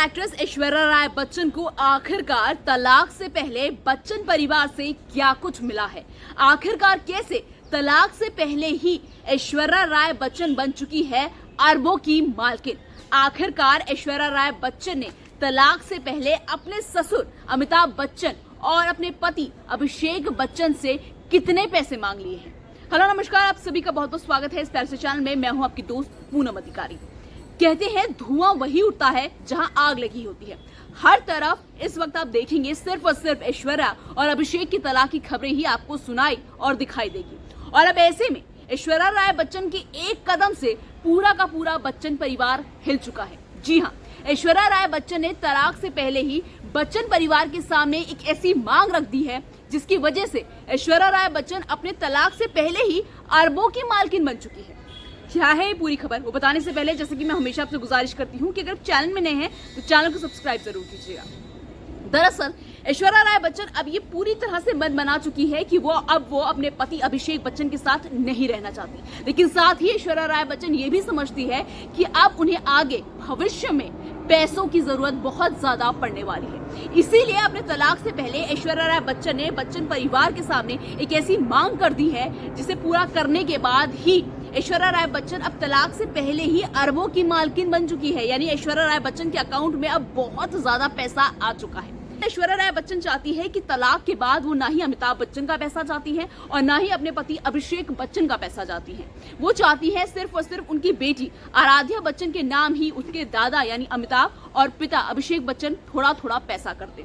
Actress Aishwarya Rai Bachchan को आखिरकार तलाक से पहले बच्चन परिवार से क्या कुछ मिला है। आखिरकार कैसे तलाक से पहले ही ऐश्वर्या राय बच्चन बन चुकी है अरबों की मालकिन। आखिरकार ऐश्वर्या राय बच्चन ने तलाक से पहले अपने ससुर अमिताभ बच्चन और अपने पति अभिषेक बच्चन से कितने पैसे मांग लिए हैं। हेलो नमस्कार, आप सभी का बहुत बहुत स्वागत है इस प्यारे से चैनल में। मैं हूं आपकी दोस्त पूनम अधिकारी। कहते हैं धुआं वही उठता है जहां आग लगी होती है। हर तरफ इस वक्त आप देखेंगे सिर्फ और सिर्फ ऐश्वर्या और अभिषेक की तलाक की खबरें ही आपको सुनाई और दिखाई देगी। और अब ऐसे में ऐश्वर्या राय बच्चन की एक कदम से पूरा का पूरा बच्चन परिवार हिल चुका है। जी हाँ, ऐश्वर्या राय बच्चन ने तलाक से पहले ही बच्चन परिवार के सामने एक ऐसी मांग रख दी है जिसकी वजह से ऐश्वर्या राय बच्चन अपने तलाक से पहले ही अरबों की मालकिन बन चुकी है। क्या है ये पूरी खबर, वो बताने से पहले जैसे कि मैं हमेशा आपसे गुजारिश करती हूँ कि अगर चैनल में नए हैं तो चैनल को सब्सक्राइब जरूर कीजिएगा। दरअसल ऐश्वर्या राय बच्चन अब ये पूरी तरह से मन बना चुकी है कि वो अपने पति अभिषेक बच्चन के साथ नहीं रहना चाहती, लेकिन साथ ही ऐश्वर्या राय बच्चन ये भी समझती है कि अब उन्हें आगे भविष्य में पैसों की जरूरत बहुत ज्यादा पड़ने वाली है। इसीलिए अपने तलाक से पहले ऐश्वर्या राय बच्चन ने बच्चन परिवार के सामने एक ऐसी मांग कर दी है जिसे पूरा करने के बाद ही ऐश्वर्या राय बच्चन अब तलाक से पहले ही अरबों की मालकिन बन चुकी है। यानी ऐश्वर्या राय बच्चन के अकाउंट में अब बहुत ज्यादा पैसा आ चुका है। ऐश्वर्या राय बच्चन चाहती है कि तलाक के बाद वो ना ही अमिताभ बच्चन का पैसा चाहती है और ना ही अपने पति अभिषेक बच्चन का पैसा चाहती है। वो चाहती है सिर्फ और सिर्फ उनकी बेटी आराध्या बच्चन के नाम ही उसके दादा यानी अमिताभ और पिता अभिषेक बच्चन थोड़ा थोड़ा पैसा कर दें।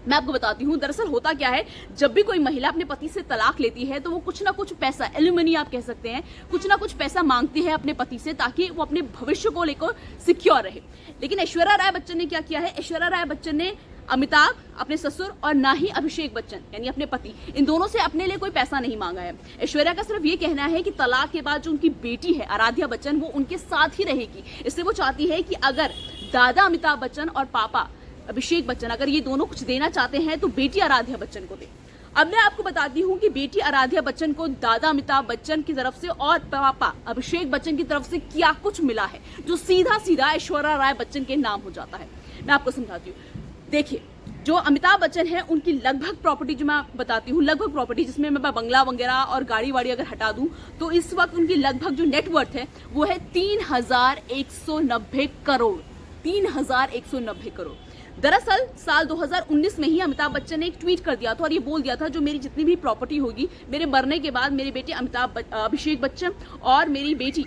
मैं आपको बताती हूँ, दरअसल होता क्या है, जब भी कोई महिला अपने पति से तलाक लेती है तो वो कुछ ना कुछ पैसा, एल्यूमनी आप कह सकते हैं, कुछ ना कुछ पैसा मांगती है अपने पति से ताकि वो अपने भविष्य को लेकर सिक्योर रहे। लेकिन ऐश्वर्या राय बच्चन ने क्या किया है, ऐश्वर्या राय बच्चन ने अमिताभ, अपने ससुर और ना ही अभिषेक बच्चन यानी अपने पति, इन दोनों से अपने लिए कोई पैसा नहीं मांगा है। ऐश्वर्या का सिर्फ ये कहना है कि तलाक के बाद जो उनकी बेटी है आराध्या बच्चन, वो उनके साथ ही रहेगी। इसलिए वो चाहती है कि अगर दादा अमिताभ बच्चन और पापा अभिषेक बच्चन अगर ये दोनों कुछ देना चाहते हैं तो बेटी आराध्या बच्चन को दे। अब मैं आपको बताती हूँ कि बेटी आराध्या बच्चन को दादा अमिताभ बच्चन की तरफ से और पापा अभिषेक बच्चन की तरफ से क्या कुछ मिला है जो सीधा सीधा ऐश्वर्या राय बच्चन के नाम हो जाता है। मैं आपको समझाती हूँ। देखिए, जो अमिताभ बच्चन है उनकी लगभग प्रॉपर्टी, जो मैं आपको बताती हूँ, लगभग प्रॉपर्टी जिसमें मैं बंगला वगैरह और गाड़ी वाड़ी अगर हटा दूं तो इस वक्त उनकी लगभग जो नेटवर्थ है वो है 3,190 करोड़। 3,190 करोड़। दरअसल साल 2019 में ही अमिताभ बच्चन ने एक ट्वीट कर दिया था और ये बोल दिया था जो मेरी जितनी भी प्रॉपर्टी होगी मेरे मरने के बाद मेरे बेटे अभिषेक बच्चन और मेरी बेटी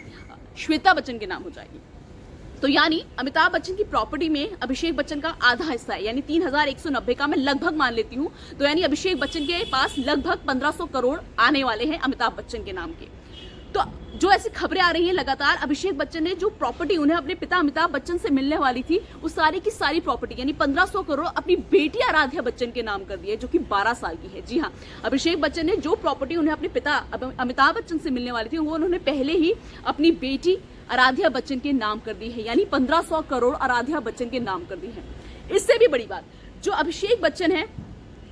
श्वेता बच्चन के नाम हो जाएगी। तो यानी अमिताभ बच्चन की प्रॉपर्टी में अभिषेक बच्चन का आधा हिस्सा है, यानी 3,190 का मैं लगभग मान लेती हूँ। तो यानी अभिषेक बच्चन के पास लगभग 1,500 करोड़ आने वाले हैं अमिताभ बच्चन के नाम के। तो जो ऐसी खबरें आ रही हैं लगातार, अभिषेक बच्चन ने जो प्रॉपर्टी उन्हें अपने पिता अमिताभ बच्चन से मिलने वाली थी वो सारी की सारी प्रॉपर्टी यानी 1,500 करोड़ अपनी बेटी आराध्या बच्चन के नाम कर दी है जो कि 12 साल की है। जी हाँ, अभिषेक बच्चन ने जो प्रॉपर्टी उन्हें अपने पिता अमिताभ बच्चन से मिलने वाली थी वो उन्होंने पहले ही अपनी बेटी आराध्या बच्चन के नाम कर दी है, यानी 1,500 करोड़ आराध्या बच्चन के नाम कर दी है। इससे भी बड़ी बात, जो अभिषेक बच्चन है,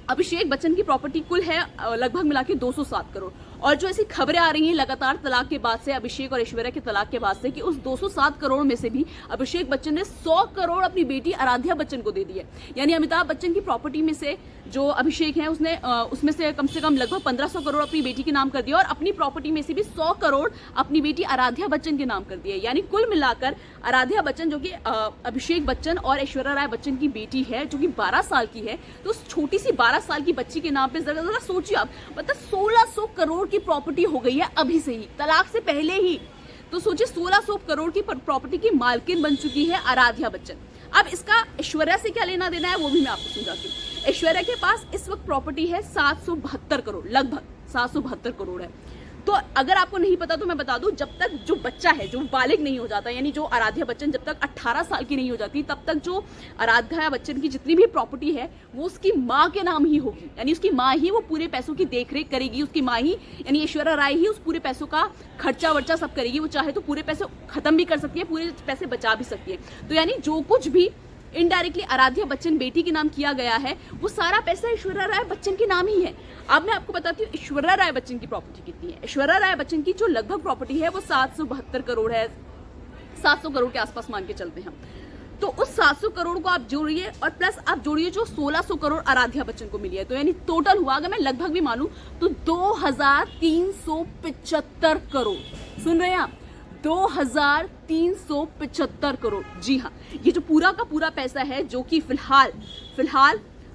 अभिषेक बच्चन की प्रॉपर्टी कुल है लगभग मिला के 207 करोड़। और जो ऐसी खबरें आ रही हैं लगातार तलाक के बाद से, अभिषेक और ऐश्वर्या के तलाक के बाद से, कि उस 207 करोड़ में से भी अभिषेक बच्चन ने 100 करोड़ अपनी बेटी आराध्या बच्चन को दे दी है। यानी अमिताभ बच्चन की प्रॉपर्टी में से जो अभिषेक है उसने उसमें से कम लगभग 1,500 करोड़ अपनी बेटी के नाम कर दिया और अपनी प्रॉपर्टी में से भी 100 करोड़ अपनी बेटी आराध्या बच्चन के नाम कर दिए। यानी कुल मिलाकर आराध्या बच्चन जो कि अभिषेक बच्चन और ऐश्वर्या राय बच्चन की बेटी है जो कि 12 साल की है, तो उस छोटी सी 12 साल की बच्ची के नाम पे जरा सोचिए आप, मतलब 1,600 करोड़ की प्रॉपर्टी हो गई है अभी से ही, तलाक से पहले ही। तो सोचिए 1,600 करोड़ की प्रॉपर्टी की मालकिन बन चुकी है आराध्या बच्चन। अब इसका ऐश्वर्या से क्या लेना देना है वो भी मैं आपको समझाती हूँ। ऐश्वर्या के पास इस वक्त प्रॉपर्टी है 772 करोड़, लगभग 772 करोड़ है। तो अगर आपको नहीं पता तो मैं बता दूं, जब तक जो बच्चा है जो बालिग नहीं हो जाता, यानी जो आराध्या बच्चन जब तक 18 साल की नहीं हो जाती, तब तक जो आराध्या बच्चन की जितनी भी प्रॉपर्टी है वो उसकी माँ के नाम ही होगी। यानी उसकी माँ ही वो पूरे पैसों की देखरेख करेगी, उसकी माँ ही यानी ऐश्वर्या राय ही उस पूरे पैसों का खर्चा वर्चा सब करेगी। वो चाहे तो पूरे पैसे खत्म भी कर सकती है, पूरे पैसे बचा भी सकती है। तो यानी जो कुछ भी इनडायरेक्टली आराध्या बच्चन बेटी के नाम किया गया है वो सारा पैसा ऐश्वर्या राय बच्चन के नाम ही है। अब मैं आपको बताती हूँ ऐश्वर्या राय बच्चन की प्रॉपर्टी कितनी है। ऐश्वर्या राय बच्चन की जो लगभग प्रॉपर्टी है वो 772 करोड़ है, 700 करोड़ के आसपास मान के चलते हैं हम। तो उस 700 करोड़ को आप जोड़िए और प्लस आप जोड़िए जो 1600 करोड़ आराध्या बच्चन को मिली है, तो यानी टोटल हुआ, अगर मैं लगभग भी मानूं तो 2375 करोड़। सुन रहे हैं आप, 2375 करोड़। जी हाँ, ये जो पूरा का पूरा पैसा है जो कि फिलहाल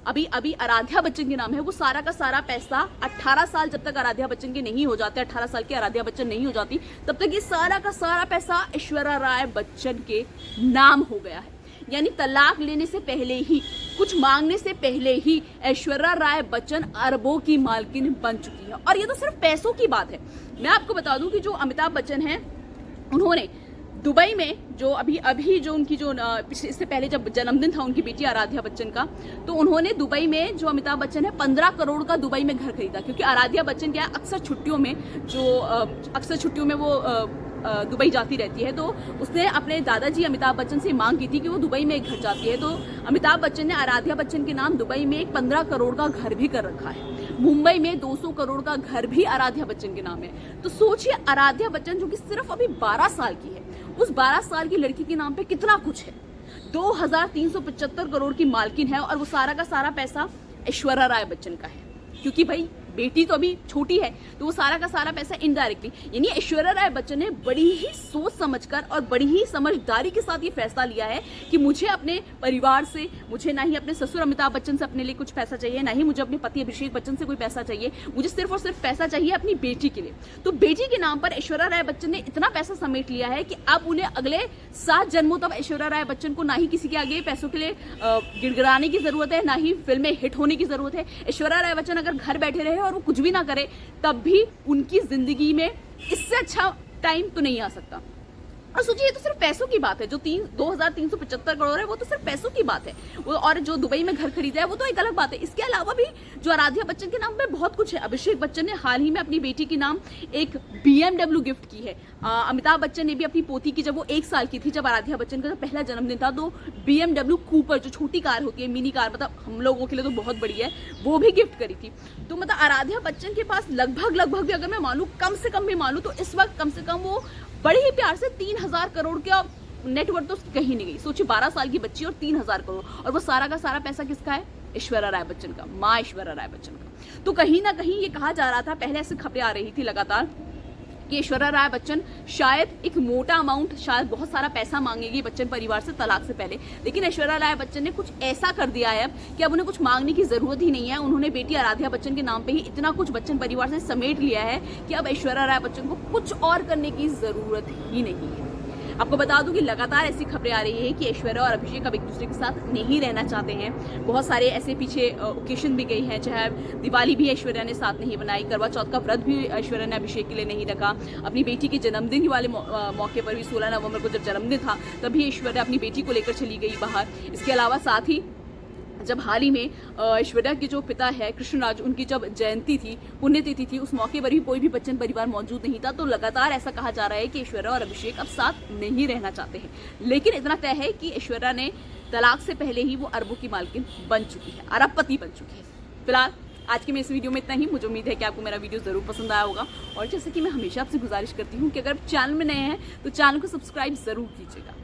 अभी आराध्या बच्चन के नाम है, वो सारा का सारा पैसा 18 साल जब तक आराध्या बच्चन के नहीं हो जाते, 18 साल की आराध्या बच्चन नहीं हो जाती, तब तक ये सारा का सारा पैसा ऐश्वर्या राय बच्चन के नाम हो गया है। यानी तलाक लेने से पहले ही, कुछ मांगने से पहले ही ऐश्वर्या राय बच्चन अरबों की मालकिन बन चुकी है। और ये तो सिर्फ पैसों की बात है। मैं आपको बता दूं कि जो अमिताभ बच्चन हैं, उन्होंने दुबई में जो अभी जो उनकी जो इससे पहले जब जन्मदिन था उनकी बेटी आराध्या बच्चन का, तो उन्होंने दुबई में, जो अमिताभ बच्चन है, 15 करोड़ का दुबई में घर खरीदा। क्योंकि आराध्या बच्चन क्या अक्सर छुट्टियों में वो दुबई जाती रहती है, तो उसने अपने दादाजी अमिताभ बच्चन से मांग की थी कि वो दुबई में एक घर जाती है, तो अमिताभ बच्चन ने आराध्या बच्चन के नाम दुबई में एक 15 करोड़ का घर भी कर रखा है। मुंबई में 200 करोड़ का घर भी आराध्या बच्चन के नाम है। तो सोचिए, आराध्या बच्चन जो कि सिर्फ अभी 12 साल की है, उस 12 साल की लड़की के नाम पे कितना कुछ है। 2375 करोड़ की मालकिन है और वो सारा का सारा पैसा ऐश्वर्या राय बच्चन का है। क्योंकि भाई बेटी तो अभी छोटी है, तो वो सारा का सारा पैसा इनडायरेक्टली, यानी ऐश्वर्या राय बच्चन ने बड़ी ही सोच समझकर और बड़ी ही समझदारी के साथ ये फैसला लिया है कि मुझे अपने परिवार से, मुझे ना ही अपने ससुर अमिताभ बच्चन से अपने लिए कुछ पैसा चाहिए, ना ही मुझे अपने पति अभिषेक बच्चन से कोई पैसा चाहिए, मुझे सिर्फ और सिर्फ पैसा चाहिए अपनी बेटी के लिए। तो बेटी के नाम पर ऐश्वर्या राय बच्चन ने इतना पैसा समेट लिया है कि अब उन्हें अगले 7 जन्मों तक ऐश्वर्या राय बच्चन को ना ही किसी के आगे पैसों के लिए गिड़गिड़ाने की जरूरत है, ना ही फिल्में हिट होने की जरूरत है। ऐश्वर्या राय बच्चन अगर घर बैठे रहे और वो कुछ भी ना करे, तब भी उनकी जिंदगी में इससे अच्छा टाइम तो नहीं आ सकता। और सोचिए, ये तो सिर्फ पैसों की बात है। जो 2375 करोड़ है वो तो सिर्फ पैसों की बात है। वो और जो दुबई में घर खरीदा है वो तो एक अलग बात है। इसके अलावा भी जो आराध्या बच्चन के नाम पे बहुत कुछ है। अभिषेक बच्चन ने हाल ही में अपनी बेटी के नाम एक BMW गिफ्ट की है। अमिताभ बच्चन ने भी अपनी पोती की, जब वो 1 साल की थी, जब आराध्या बच्चन का पहला जन्मदिन था, तो BMW कूपर, जो छोटी कार होती है, मिनी कार, मतलब हम लोगों के लिए तो बहुत बड़ी है, वो भी गिफ्ट करी थी। तो मतलब आराध्या बच्चन के पास लगभग भी, अगर मैं मानूं, कम से कम भी मानूं, तो इस वक्त कम से कम वो बड़े ही प्यार से 3000 करोड़ का नेटवर्थ तो कहीं नहीं गई। सोचिए, 12 साल की बच्ची और 3000 करोड़, और वो सारा का सारा पैसा किसका है? ऐश्वर्या राय बच्चन का, माँ ऐश्वर्या राय बच्चन का। तो कहीं ना कहीं ये कहा जा रहा था, पहले ऐसे खबरें आ रही थी लगातार, कि ऐश्वर्या राय बच्चन शायद एक मोटा अमाउंट, शायद बहुत सारा पैसा मांगेगी बच्चन परिवार से तलाक से पहले। लेकिन ऐश्वर्या राय बच्चन ने कुछ ऐसा कर दिया है कि अब उन्हें कुछ मांगने की जरूरत ही नहीं है। उन्होंने बेटी आराध्या बच्चन के नाम पे ही इतना कुछ बच्चन परिवार से समेट लिया है कि अब ऐश्वर्या राय बच्चन को कुछ और करने की जरूरत ही नहीं है। आपको बता दूं कि लगातार ऐसी खबरें आ रही है कि ऐश्वर्या और अभिषेक अब एक दूसरे के साथ नहीं रहना चाहते हैं। बहुत सारे ऐसे पीछे ओकेशन भी गई हैं, चाहे दिवाली भी ऐश्वर्या ने साथ नहीं बनाई, करवा चौथ का व्रत भी ऐश्वर्या ने अभिषेक के लिए नहीं रखा, अपनी बेटी के जन्मदिन वाले मौके पर भी 16 नवंबर को जब जन्मदिन था तभी ऐश्वर्या अपनी बेटी को लेकर चली गई बाहर। इसके अलावा साथ ही जब हाल ही में ऐश्वर्या के जो पिता है कृष्णराज, उनकी जब जयंती थी, पुण्यतिथि थी, उस मौके पर भी कोई भी बच्चन परिवार मौजूद नहीं था। तो लगातार ऐसा कहा जा रहा है कि ऐश्वर्या और अभिषेक अब साथ नहीं रहना चाहते हैं। लेकिन इतना तय है कि ऐश्वर्या ने तलाक से पहले ही वो अरबों की मालकिन बन चुकी है, अरबपति बन चुकी है। फिलहाल आज के मैं इस वीडियो में इतना ही। मुझे उम्मीद है कि आपको मेरा वीडियो जरूर पसंद आया होगा, और जैसे कि मैं हमेशा आपसे गुजारिश करती हूँ कि अगर चैनल में नए हैं तो चैनल को सब्सक्राइब जरूर कीजिएगा।